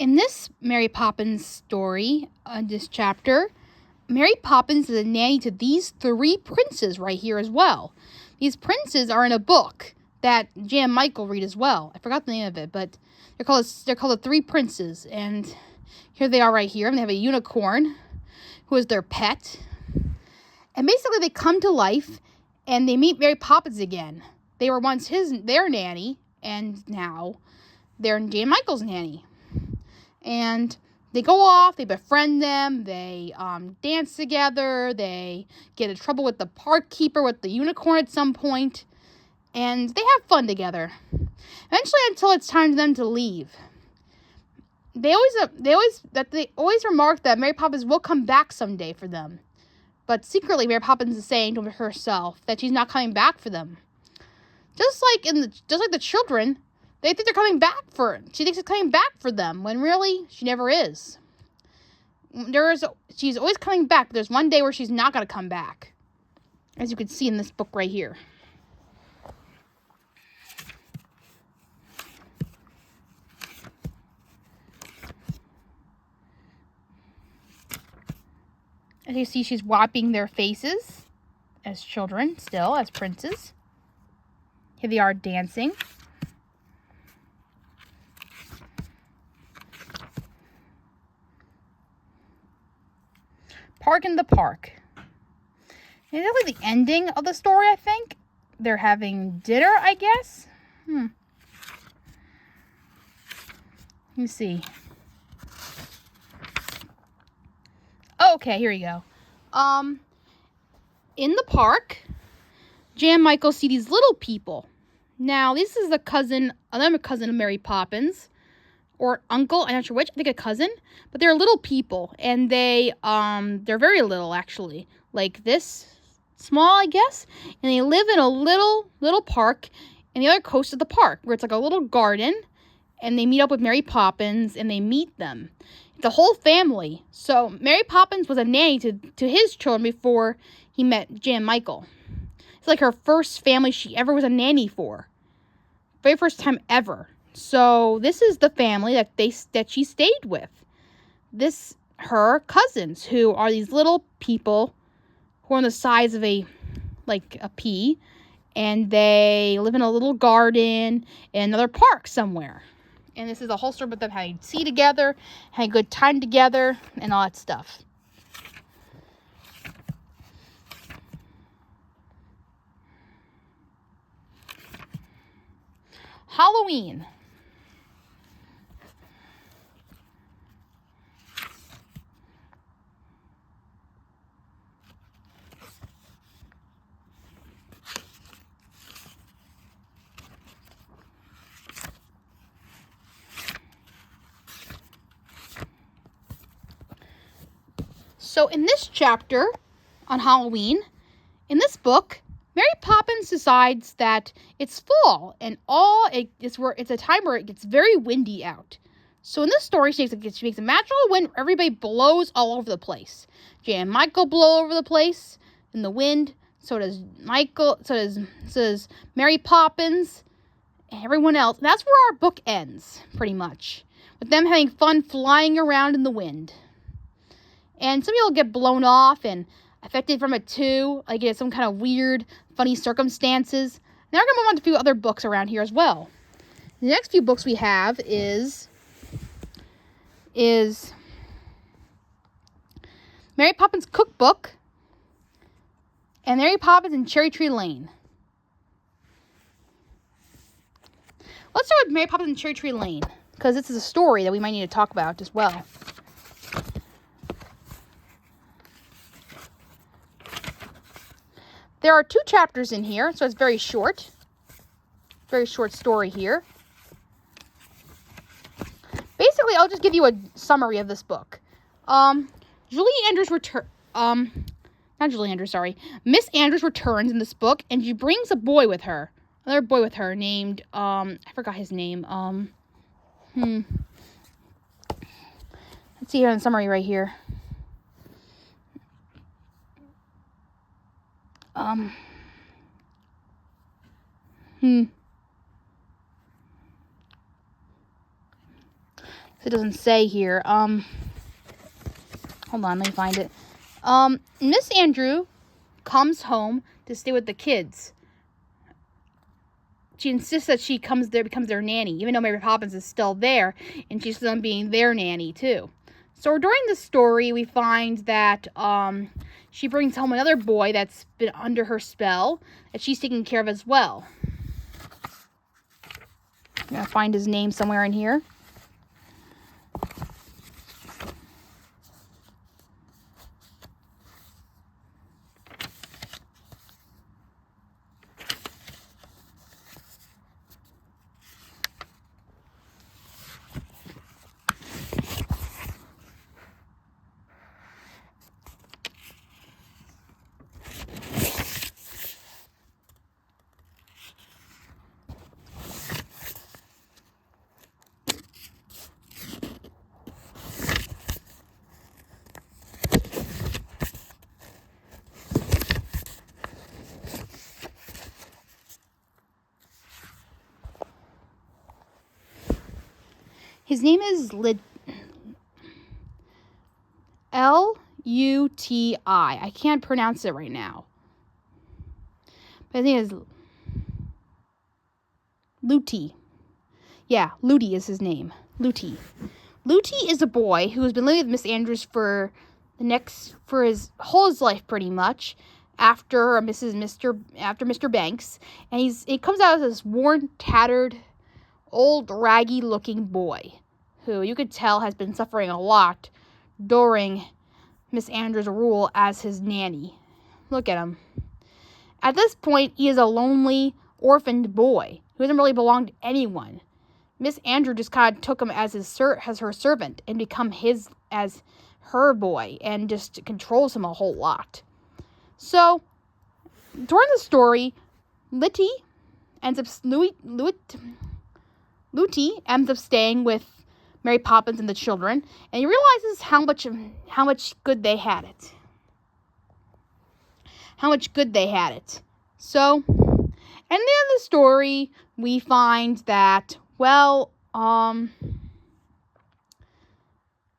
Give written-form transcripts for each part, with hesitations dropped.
In this Mary Poppins story, this chapter, Mary Poppins is a nanny to these 3 princes right here as well. These princes are in a book that Jan Michael read as well. I forgot the name of it, but they're called the 3 princes, and here they are right here. And they have a unicorn who is their pet, and basically they come to life and they meet Mary Poppins again. They were once their nanny, and now they're Jan Michael's nanny. And they go off, they befriend them, they dance together, they get in trouble with the park keeper, with the unicorn at some point, and they have fun together. Eventually, until it's time for them to leave. They always remark that Mary Poppins will come back someday for them. But secretly, Mary Poppins is saying to herself that she's not coming back for them. Just like the children, they think they're coming back she thinks it's coming back for them, when really, she never is. She's always coming back, but there's one day where she's not going to come back. As you can see in this book right here. As you see, she's wiping their faces as children, still, as princes. Here they are dancing. Park in the park. And that's like the ending of the story, I think. They're having dinner, I guess. Let me see. Okay, here we go. In the park, Jan Michael see these little people. Now, this is another cousin of Mary Poppins. Or uncle, I'm not sure which, I think a cousin, but they're little people, and they're very little, actually, like this small, I guess, and they live in a little park in the other coast of the park, where it's like a little garden, and they meet up with Mary Poppins, and they meet them, the whole family. So Mary Poppins was a nanny to his children before he met Jan Michael. It's like her first family she ever was a nanny for, very first time ever. So this is the family that she stayed with. Her cousins, who are these little people who are the size of a pea, and they live in a little garden in another park somewhere. And this is a whole story about them having tea together, having a good time together, and all that stuff. Halloween. So in this chapter on Halloween, in this book, Mary Poppins decides that it's fall and it's a time where it gets very windy out. So in this story, she makes a magical wind where everybody blows all over the place. Jan and Michael blow over the place in the wind. So does Michael. So does Mary Poppins and everyone else. And that's where our book ends, pretty much, with them having fun flying around in the wind. And some people get blown off and affected from it too, like in some kind of weird, funny circumstances. Now we're going to move on to a few other books around here as well. The next few books we have is Mary Poppins Cookbook and Mary Poppins and Cherry Tree Lane. Let's start with Mary Poppins and Cherry Tree Lane, because this is a story that we might need to talk about as well. There are 2 chapters in here, so it's very short. Very short story here. Basically, I'll just give you a summary of this book. Miss Andrews returns in this book, and she brings a boy with her. Another boy with her named, I forgot his name. Let's see here in the summary right here. It doesn't say here. Hold on, let me find it. Miss Andrew comes home to stay with the kids. She insists that she comes there, becomes their nanny, even though Mary Poppins is still there, and she's still being their nanny too. So during the story, we find that she brings home another boy that's been under her spell that she's taking care of as well. I'm gonna find his name somewhere in here. His name is Luti. I can't pronounce it right now. But I think it's Luti. Yeah, Luti is his name. Luti. Luti is a boy who has been living with Miss Andrews for his whole life pretty much after Mr. Banks, and he comes out as this worn, tattered, old, raggy-looking boy who you could tell has been suffering a lot during Miss Andrews' rule as his nanny. Look at him. At this point, he is a lonely, orphaned boy who doesn't really belong to anyone. Miss Andrew just kind of took him as her servant and become as her boy and just controls him a whole lot. So, during the story, Luti ends up staying with Mary Poppins and the children, and he realizes how much good they had it. So, at the end of the story, we find that, Mary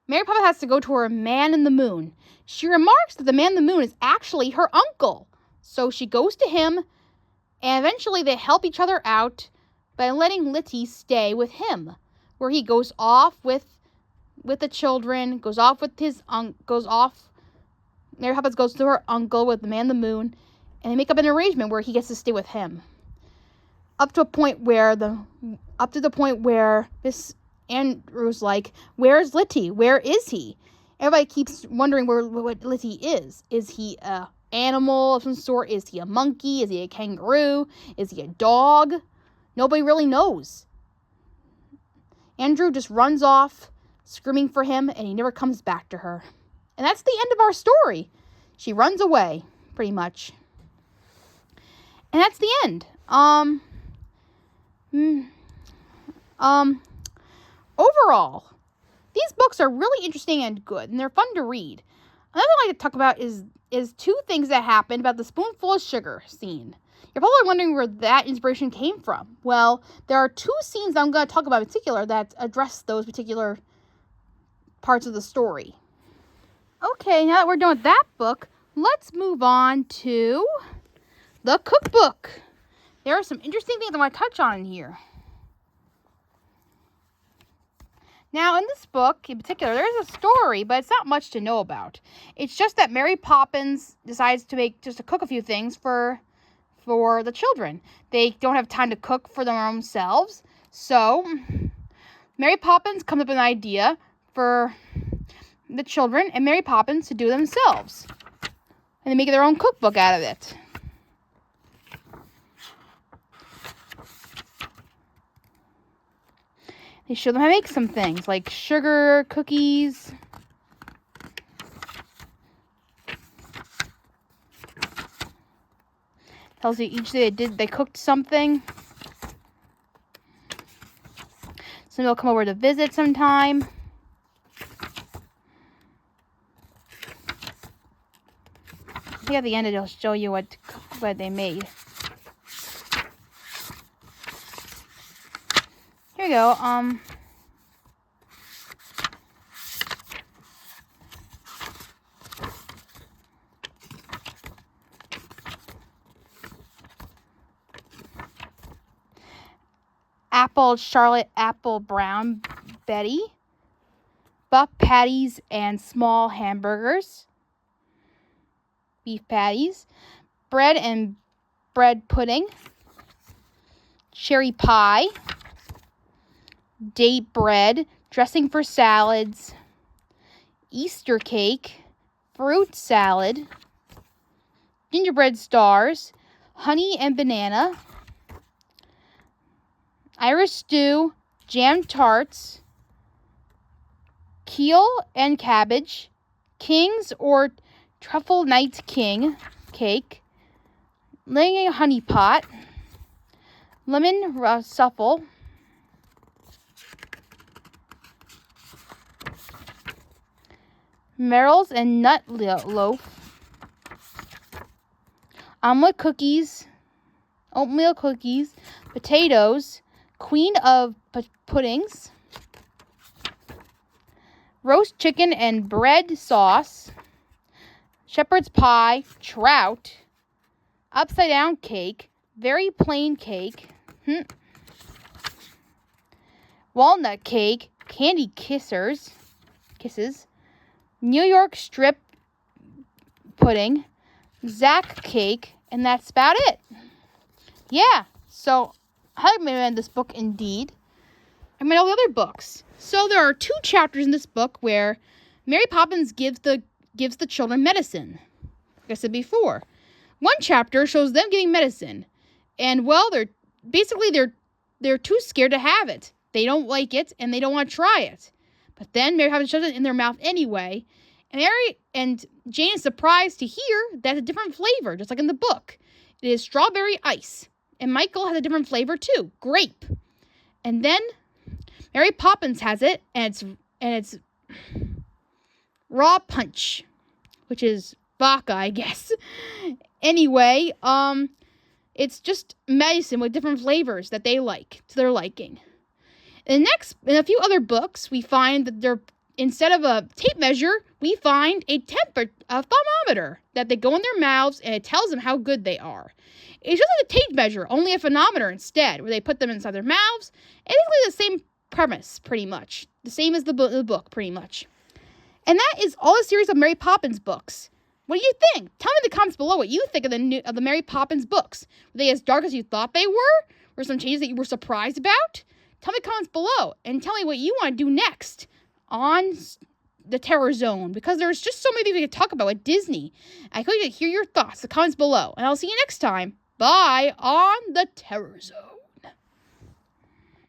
Poppins has to go to her man in the moon. She remarks that the man in the moon is actually her uncle. So she goes to him, and eventually they help each other out by letting Luti stay with him, where he goes off with the children, Mary Poppins goes to her uncle with the man in the moon, and they make up an arrangement where he gets to stay with him. Up to the point where Miss Andrews like, where's Luti? Where is he? Everybody keeps wondering what Luti is. Is he a animal of some sort? Is he a monkey? Is he a kangaroo? Is he a dog? Nobody really knows. Andrew just runs off, screaming for him, and he never comes back to her. And that's the end of our story. She runs away, pretty much. And that's the end. Overall, these books are really interesting and good, and they're fun to read. Another thing I'd like to talk about is two things that happened about the spoonful of sugar scene. You're probably wondering where that inspiration came from. Well, there are two scenes that I'm going to talk about in particular that address those particular parts of the story. Okay, now that we're done with that book, let's move on to the cookbook. There are some interesting things I want to touch on in here. Now, in this book, in particular, there's a story, but it's not much to know about. It's just that Mary Poppins decides to cook a few things for the children. They don't have time to cook for their own selves, so Mary Poppins comes up with an idea for the children and Mary Poppins to do themselves. And they make their own cookbook out of it. They show them how to make some things, like sugar, cookies. Tells you each day they cooked something. Somebody will come over to visit sometime. I think at the end it'll show you what they made. Here you go. Apple Charlotte Apple Brown Betty, buff patties and small hamburgers, beef patties, bread and bread pudding, cherry pie, date bread, dressing for salads, Easter cake, fruit salad, gingerbread stars, honey and banana, Irish stew, jam tarts, kale and cabbage, king's or truffle night king cake, laying a honey pot, lemon ruffle, Merrill's and nut loaf, omelet cookies, oatmeal cookies, potatoes, queen of puddings, roast chicken and bread sauce, shepherd's pie, trout, upside down cake, very plain cake, walnut cake, candy kisses, New York strip pudding, Zach cake, and that's about it. Yeah, so I recommend this book indeed. I read all the other books. So there are 2 chapters in this book where Mary Poppins gives the children medicine. Like I said before, one chapter shows them getting medicine, and well, they're too scared to have it. They don't like it, and they don't want to try it. But then Mary Poppins shoves it in their mouth anyway, and Mary and Jane is surprised to hear that's a different flavor, just like in the book. It is strawberry ice, and Michael has a different flavor too, grape. And then Mary Poppins has it, and it's raw punch, which is vodka, I guess. Anyway, it's just medicine with different flavors that they like to their liking. In a few other books, we find that instead of a tape measure, we find a thermometer that they go in their mouths, and it tells them how good they are. It's just like a tape measure, only a phonometer instead, where they put them inside their mouths. And it's the same premise, pretty much. The same as the book, pretty much. And that is all the series of Mary Poppins books. What do you think? Tell me in the comments below what you think of the Mary Poppins books. Were they as dark as you thought they were? Were some changes that you were surprised about? Tell me in the comments below, and tell me what you want to do next on the Terror Zone, because there's just so many things we could talk about with Disney. I hope you hear your thoughts in the comments below, and I'll see you next time. Bye on the Terror Zone.